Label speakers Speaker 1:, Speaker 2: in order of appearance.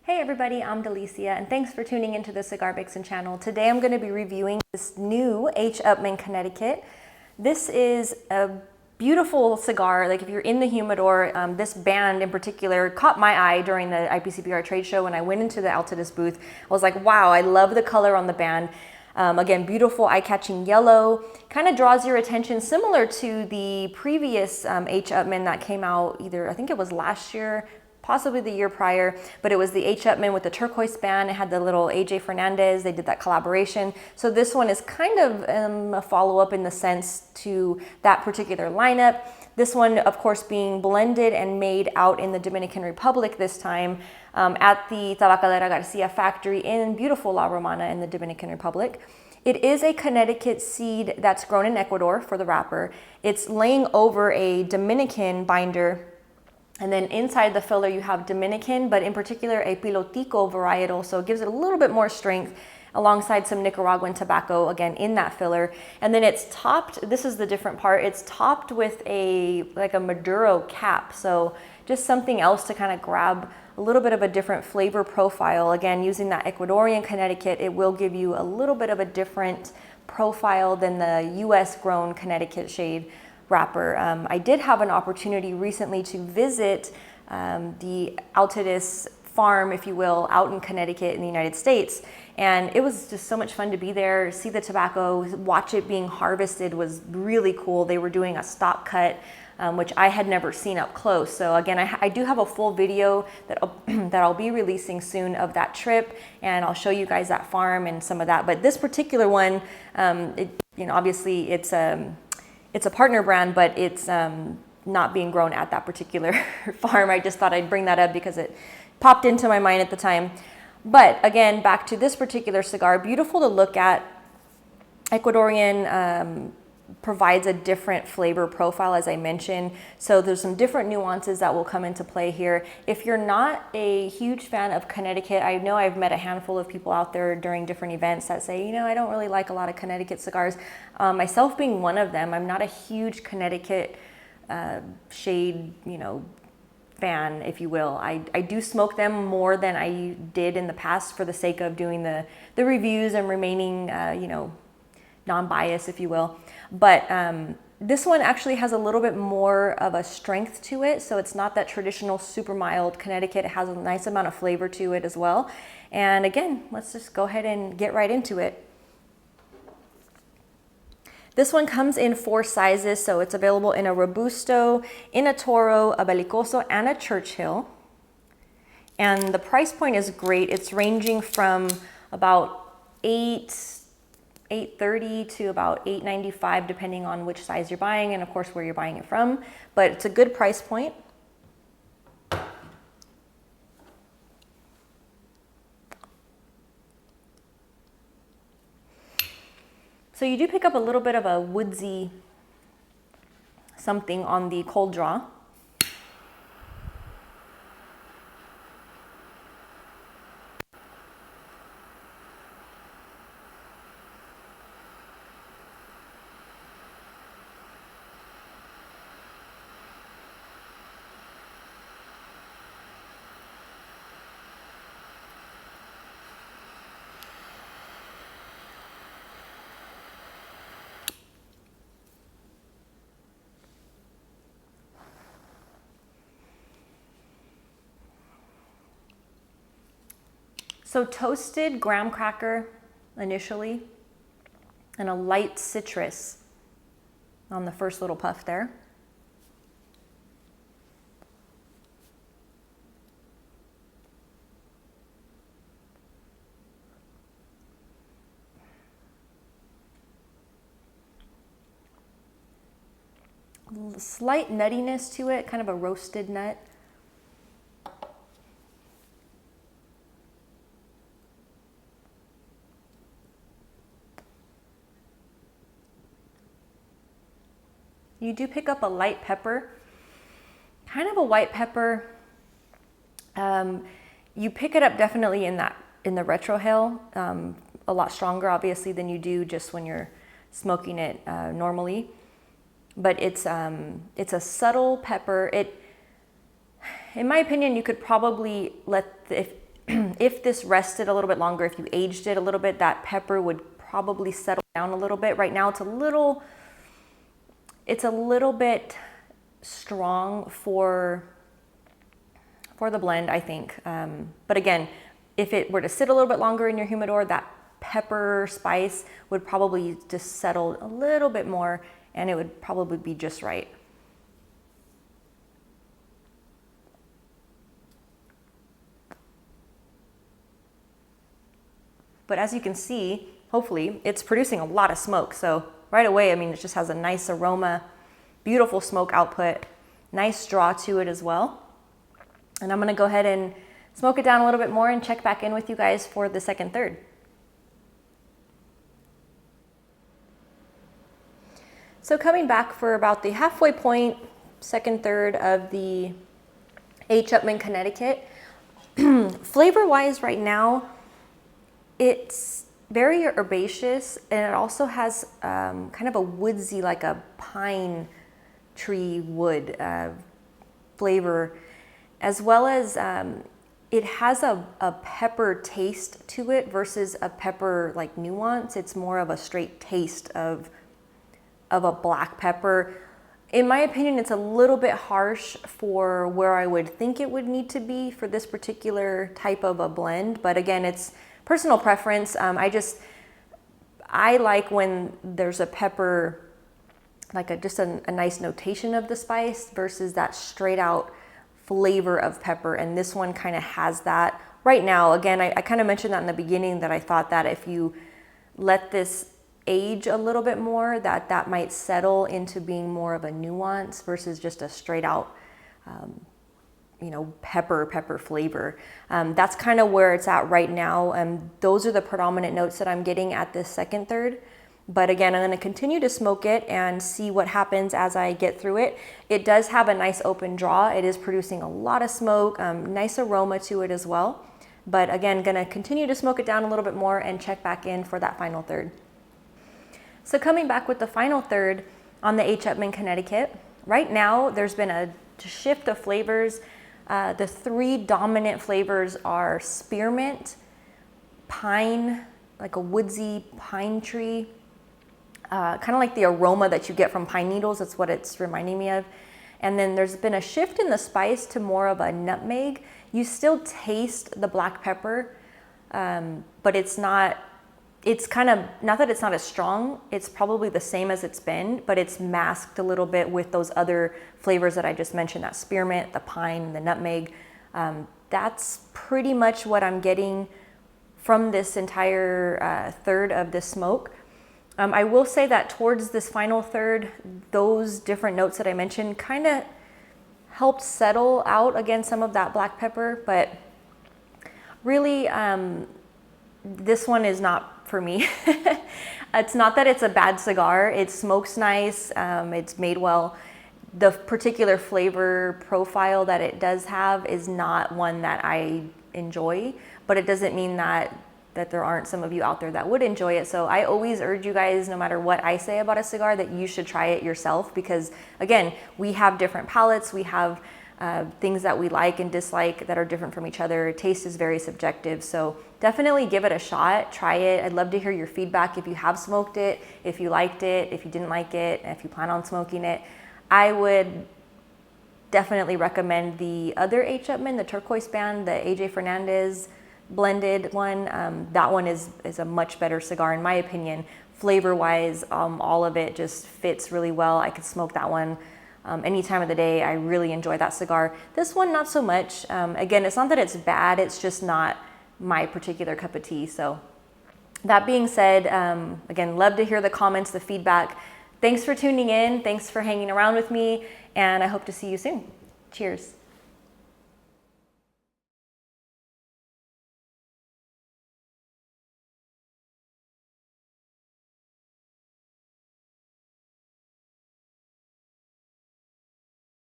Speaker 1: Hey everybody, I'm Delicia, and thanks for tuning into the Cigar Vixen channel. Today I'm going to be reviewing this new H. Upmann Connecticut. This is a beautiful cigar. Like if you're in the humidor, this band in particular caught my eye during the IPCPR trade show when I went into the Altadis booth. I was like, wow, I love the color on the band. Again, beautiful eye-catching yellow, kind of draws your attention, similar to the previous H. Upmann that came out either, I think it was last year, possibly the year prior, but it was the H. Upmann with the turquoise band. It had the little AJ Fernandez. They did that collaboration. So this one is kind of a follow-up in the sense to that particular lineup. This one, of course, being blended and made out in the Dominican Republic this time at the Tabacalera Garcia factory in beautiful La Romana in the Dominican Republic. It is a Connecticut seed that's grown in Ecuador for the wrapper. It's laying over a Dominican binder. And then inside the filler, you have Dominican, but in particular a Pilotico varietal, so it gives it a little bit more strength alongside some Nicaraguan tobacco, again, in that filler. And then it's topped, this is the different part, it's topped with like a Maduro cap, so just something else to kind of grab a little bit of a different flavor profile. Again, using that Ecuadorian Connecticut, it will give you a little bit of a different profile than the US grown Connecticut shade wrapper. I did have an opportunity recently to visit the Altadis farm, if you will, out in Connecticut in the United States. And it was just so much fun to be there, see the tobacco, watch it being harvested was really cool. They were doing a stock cut, which I had never seen up close. So again, I do have a full video that I'll be releasing soon of that trip, and I'll show you guys that farm and some of that. But this particular one, obviously it's a partner brand, but it's not being grown at that particular farm. I just thought I'd bring that up because it popped into my mind at the time. But again, back to this particular cigar, beautiful to look at. Ecuadorian provides a different flavor profile, as I mentioned. So there's some different nuances that will come into play here. If you're not a huge fan of Connecticut, I know I've met a handful of people out there during different events that say, I don't really like a lot of Connecticut cigars. Myself being one of them, I'm not a huge Connecticut shade, fan, if you will. I do smoke them more than I did in the past for the sake of doing the reviews and remaining, non-biased, if you will. But this one actually has a little bit more of a strength to it. So it's not that traditional super mild Connecticut. It has a nice amount of flavor to it as well. And again, let's just go ahead and get right into it. This one comes in 4 sizes, so it's available in a Robusto, in a Toro, a Belicoso, and a Churchill. And the price point is great. It's ranging from about $8.30 to about $8.95, depending on which size you're buying and of course where you're buying it from. But it's a good price point. So you do pick up a little bit of a woodsy something on the cold draw. So toasted graham cracker initially, and a light citrus on the first little puff there. Slight nuttiness to it, kind of a roasted nut. You do pick up a light pepper, kind of a white pepper. You pick it up definitely in the retrohale, a lot stronger obviously than you do just when you're smoking it normally. But it's a subtle pepper. In my opinion, you could probably if this rested a little bit longer, if you aged it a little bit, that pepper would probably settle down a little bit. Right now it's a little bit strong for the blend, I think. But again, if it were to sit a little bit longer in your humidor, that pepper spice would probably just settle a little bit more and it would probably be just right. But as you can see, hopefully, it's producing a lot of smoke. So right away, I mean, it just has a nice aroma, beautiful smoke output, nice draw to it as well. And I'm gonna go ahead and smoke it down a little bit more and check back in with you guys for the second third. So coming back for about the halfway point, second third of the H. Upmann Connecticut. Flavor-wise right now, it's very herbaceous, and it also has kind of a woodsy, like a pine tree wood flavor, as well as it has a pepper taste to it versus a pepper like nuance. It's more of a straight taste of a black pepper. In my opinion, it's a little bit harsh for where I would think it would need to be for this particular type of a blend. But again, it's personal preference. I like when there's a pepper, like just a nice notation of the spice versus that straight out flavor of pepper. And this one kind of has that right now. Again, I kind of mentioned that in the beginning, that I thought that if you let this age a little bit more, that might settle into being more of a nuance versus just a straight out pepper flavor. That's kind of where it's at right now. Those are the predominant notes that I'm getting at this second third. But again, I'm going to continue to smoke it and see what happens as I get through it. It does have a nice open draw. It is producing a lot of smoke, nice aroma to it as well. But again, going to continue to smoke it down a little bit more and check back in for that final third. So coming back with the final third on the H. Upmann Connecticut, right now there's been a shift of flavors. The three dominant flavors are spearmint, pine, like a woodsy pine tree, kind of like the aroma that you get from pine needles. That's what it's reminding me of. And then there's been a shift in the spice to more of a nutmeg. You still taste the black pepper, but it's not that it's not as strong, it's probably the same as it's been, but it's masked a little bit with those other flavors that I just mentioned, that spearmint, the pine, the nutmeg. That's pretty much what I'm getting from this entire third of the smoke. I will say that towards this final third, those different notes that I mentioned kind of helped settle out against some of that black pepper, but really this one is not for me. It's not that it's a bad cigar. It smokes nice. It's made well. The particular flavor profile that it does have is not one that I enjoy, but it doesn't mean that there aren't some of you out there that would enjoy it. So I always urge you guys, no matter what I say about a cigar, that you should try it yourself, because again, we have different palates. We have things that we like and dislike that are different from each other. Taste is very subjective. So definitely give it a shot, try it. I'd love to hear your feedback if you have smoked it, if you liked it, if you didn't like it, and if you plan on smoking it. I would definitely recommend the other H. Upmann, the turquoise band, the AJ Fernandez blended one. That one is a much better cigar in my opinion. Flavor wise, all of it just fits really well. I could smoke that one any time of the day. I really enjoy that cigar. This one, not so much. Again, it's not that it's bad, it's just not my particular cup of tea. So that being said, again, love to hear the comments, the feedback. Thanks for tuning in. Thanks for hanging around with me, and I hope to see you soon. Cheers.